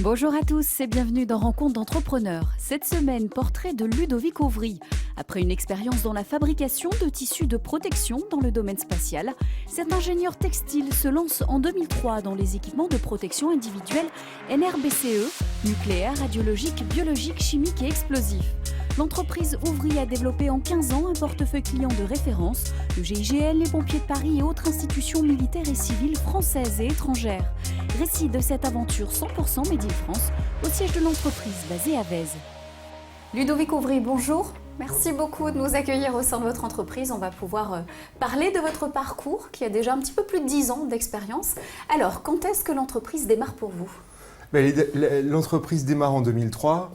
Bonjour à tous et bienvenue dans Rencontre d'entrepreneurs. Cette semaine, portrait de Ludovic Auvry. Après une expérience dans la fabrication de tissus de protection dans le domaine spatial, cet ingénieur textile se lance en 2003 dans les équipements de protection individuelle NRBCE, nucléaire, radiologique, biologique, chimique et explosif. L'entreprise Auvry a développé en 15 ans un portefeuille client de référence, le GIGN, les pompiers de Paris et autres institutions militaires et civiles françaises et étrangères. Récit de cette aventure 100% Made in France au siège de l'entreprise basée à Vèze. Ludovic Auvry, bonjour. Merci beaucoup de nous accueillir au sein de votre entreprise. On va pouvoir parler de votre parcours qui a déjà un petit peu plus de 10 ans d'expérience. Alors, quand est-ce que l'entreprise démarre pour vous ? L'entreprise démarre en 2003.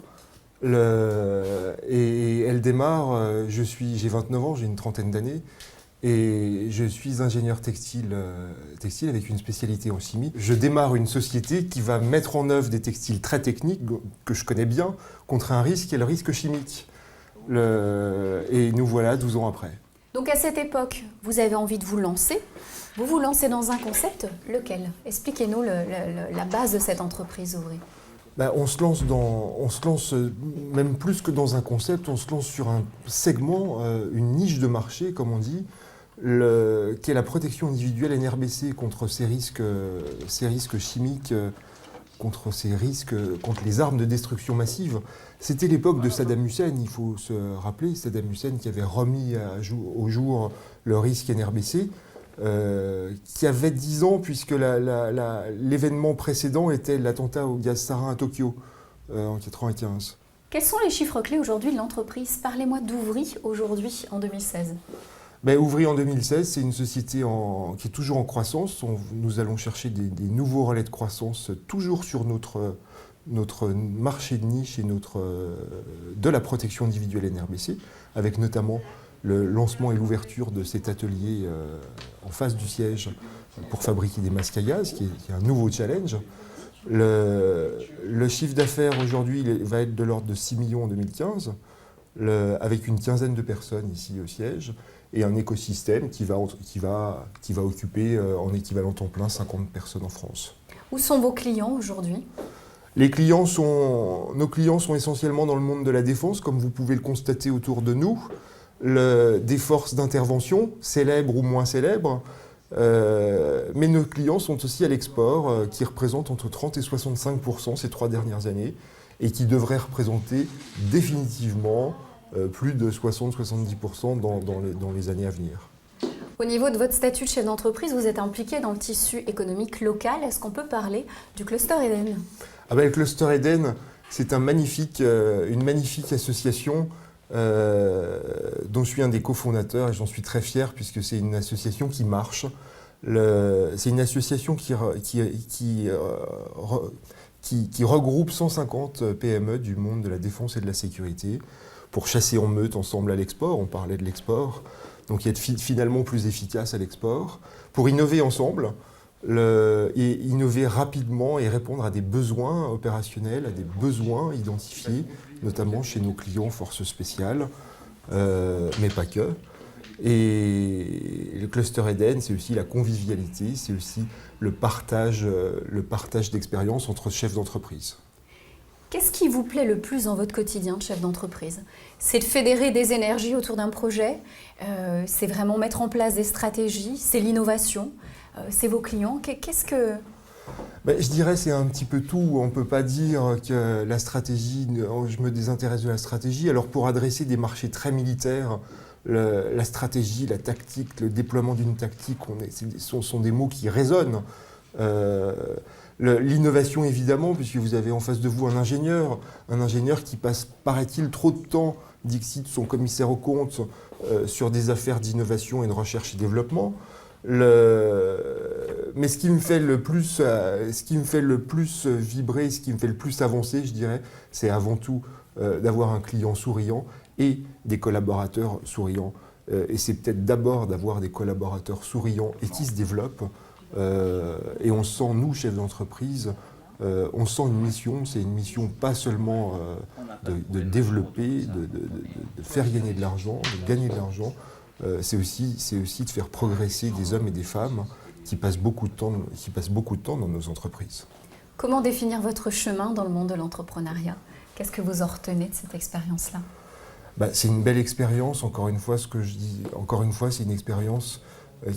Et elle démarre, j'ai 29 ans, j'ai une trentaine d'années, et je suis ingénieur textile avec une spécialité en chimie. Je démarre une société qui va mettre en œuvre des textiles très techniques, que je connais bien, contre un risque qui est le risque chimique. Et nous voilà 12 ans après. Donc à cette époque, vous avez envie de vous lancer. Vous vous lancez dans un concept, lequel ? Expliquez-nous la base de cette entreprise Auvry. On se lance même plus que dans un concept, on se lance sur un segment, une niche de marché, comme on dit, qui est la protection individuelle NRBC contre ces risques chimiques, contre les armes de destruction massive. C'était l'époque de Saddam Hussein, il faut se rappeler, Saddam Hussein qui avait remis au jour le risque NRBC. Qui avait 10 ans puisque l'événement précédent était l'attentat au gaz sarin à Tokyo en 1995. Quels sont les chiffres clés aujourd'hui de l'entreprise ? Parlez-moi d'Auvry aujourd'hui en 2016. Auvry en 2016, c'est une société qui est toujours en croissance. Nous allons chercher des nouveaux relais de croissance toujours sur notre marché de niche et de la protection individuelle NRBC, avec notamment le lancement et l'ouverture de cet atelier en face du siège pour fabriquer des masques à gaz, qui est un nouveau challenge. Le chiffre d'affaires aujourd'hui va être de l'ordre de 6 millions en 2015, avec une quinzaine de personnes ici au siège, et un écosystème qui va occuper en équivalent temps plein 50 personnes en France. Où sont vos clients aujourd'hui ? Nos clients sont essentiellement dans le monde de la défense, comme vous pouvez le constater autour de nous. Des forces d'intervention, célèbres ou moins célèbres, mais nos clients sont aussi à l'export, qui représentent entre 30 et 65% ces 3 dernières années, et qui devraient représenter définitivement plus de 60-70% dans les années à venir. Au niveau de votre statut de chef d'entreprise, vous êtes impliqué dans le tissu économique local. Est-ce qu'on peut parler du Cluster Eden ? Le Cluster Eden, c'est une magnifique association dont je suis un des cofondateurs et j'en suis très fier puisque c'est une association qui marche. C'est une association qui regroupe 150 PME du monde de la défense et de la sécurité pour chasser en meute ensemble à l'export. On parlait de l'export, donc être finalement plus efficace à l'export, pour innover ensemble. Et innover rapidement et répondre à des besoins opérationnels, à des besoins identifiés, notamment chez nos clients forces spéciales, mais pas que. Et le Cluster Eden, c'est aussi la convivialité, c'est aussi le partage d'expériences entre chefs d'entreprise. Qu'est-ce qui vous plaît le plus dans votre quotidien de chef d'entreprise ? C'est de fédérer des énergies autour d'un projet, c'est vraiment mettre en place des stratégies, c'est l'innovation. C'est vos clients. Qu'est-ce que... Je dirais c'est un petit peu tout. On ne peut pas dire que la stratégie, je me désintéresse de la stratégie. Alors pour adresser des marchés très militaires, la stratégie, la tactique, le déploiement d'une tactique, sont des mots qui résonnent. L'innovation évidemment, puisque vous avez en face de vous un ingénieur qui passe, paraît-il, trop de temps, dixit son commissaire aux comptes, sur des affaires d'innovation et de recherche et développement. Mais ce qui me fait le plus vibrer, ce qui me fait le plus avancer, je dirais, c'est avant tout d'avoir un client souriant et des collaborateurs souriants. Et c'est peut-être d'abord d'avoir des collaborateurs souriants et qui se développent. Et on sent, nous, chefs d'entreprise, on sent une mission, c'est une mission pas seulement de développer, de faire gagner de l'argent, c'est aussi de faire progresser des hommes et des femmes qui passent beaucoup de temps dans nos entreprises. Comment définir votre chemin dans le monde de l'entrepreneuriat? Qu'est-ce que vous en retenez de cette expérience-là? C'est une belle expérience, encore une fois, ce que je dis, encore une fois, c'est une expérience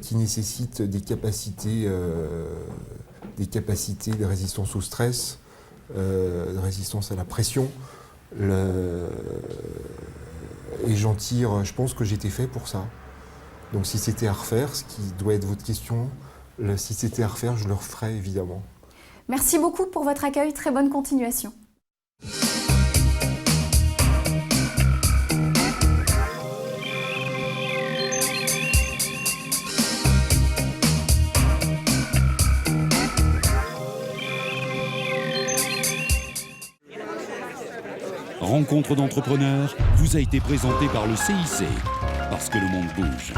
qui nécessite des capacités de résistance au stress, de résistance à la pression. Et j'en tire, je pense que j'étais fait pour ça. Donc si c'était à refaire, ce qui doit être votre question, si c'était à refaire, je le referais évidemment. Merci beaucoup pour votre accueil, très bonne continuation. Rencontre d'entrepreneurs vous a été présentée par le CIC, parce que le monde bouge.